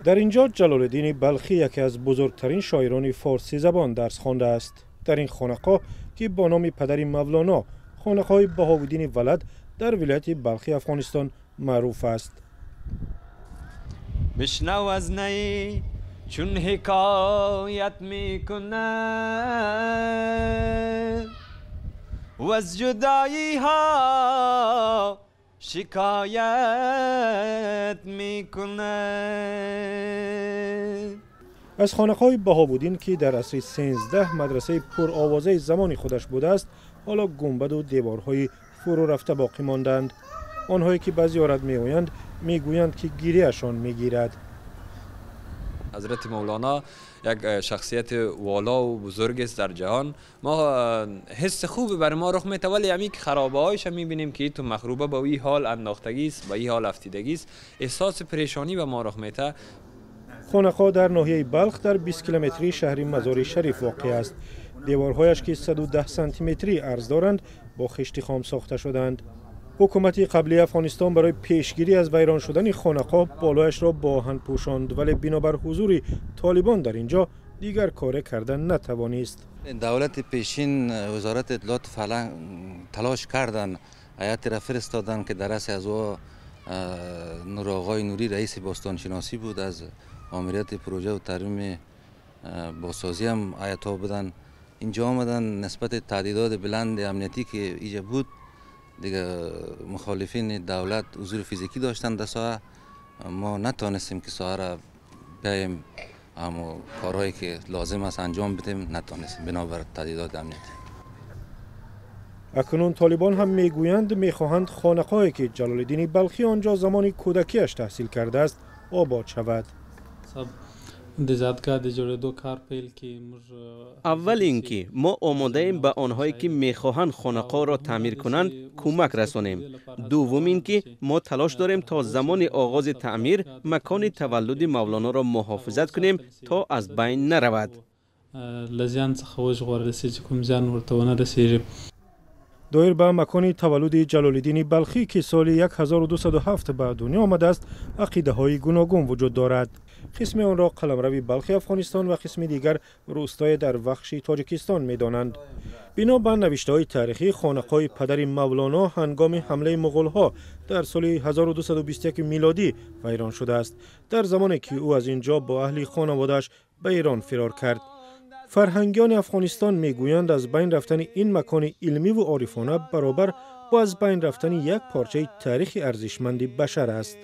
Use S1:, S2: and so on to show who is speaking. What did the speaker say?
S1: در اینجا جلال الدین بلخی یکی از بزرگترین شاعران فارسی زبان درس خوانده است. در این خانقاه که با نام پدر مولانا خانقاه بهاءالدین ولد در ولایت بلخی افغانستان معروف است.
S2: بشنو از نی چون حکایت میکنه و از جدایی ها شکایت میکنه.
S1: از خانقاه بهاءالدین که در عصر 13 مدرسه پرآوازه زمان خودش بوده است، حالا گنبد و دیوارهای فرو رفته باقی ماندند. آنهایی که به زیارت میآیند میگویند که گریه‌شان میگیرد.
S2: حضرت مولانا یک شخصیت والا و بزرگ است در جهان. ما حس خوبی بر ما رخ میده، ولی همین که خرابه هایش میبینیم که تو مخروبه به این حال انداختگی است، به این حال افتیدگی است، احساس پریشانی به ما رخ میده.
S1: خانقاه در ناحیه بلخ در 20 کیلومتری شهر مزار شریف واقع است. دیوارهایش که 110 سانتی متری عرض دارند با خشت خام ساخته شدند. حکومت قبلی افغانستان برای پیشگیری از ویران شدن خانقاه بالایش را با آهن پوشاند، ولی بنابر حضور طالبان در اینجا دیگر کار کردن نتوانست.
S3: دولت پیشین وزارت اطلاعات فعلا تلاش کردند، هیئت را فرستادند که در اصل از او نور آقای نوری رئیس باستانشناسی بود، از ماموریت پروژه و ترمیم بازسازی هم هیئت ها بودن. اینجا آمدن نسبت تعدیدات بلند امنیتی که اینجا بود، دیگه مخالفین دولت حضور فیزیکی داشتن در ساحه. ما نتونستیم که ساحه را بیاییم اما کارهایی که لازم است انجام بدیم نتونستیم بنابر تعدیدات امنیتی.
S1: اکنون طالبان هم میگویند میخواهند خانقاهی که جلال الدین بلخی آنجا زمان کودکیش تحصیل کرده است آباد شود.
S4: اول اینکه ما آماده ایم به آنهایی که میخواهند خانقاه را تعمیر کنند کمک رسانیم. دوم اینکه ما تلاش داریم تا زمان آغاز تعمیر مکان تولد مولانا را محافظت کنیم تا از بین نرود.
S1: دایر به مکان تولد جلال الدین بلخی که سال 1207 به دنیا آمده است عقیده های گوناگون وجود دارد. قسم آن را قلمرو بلخی افغانستان و قسم دیگر روستای در بخش تاجیکستان می‌دانند. بنا به نوشته های تاریخی خانقاه پدر مولانا هنگام حمله مغول‌ها در سال 1221 میلادی ویران شده است، در زمانی که او از اینجا با اهل خانواده‌اش به ایران فرار کرد. فرهنگیان افغانستان میگویند از بین رفتن این مکان علمی و عارفانه برابر با از بین رفتن یک پارچه تاریخ ارزشمند بشر است.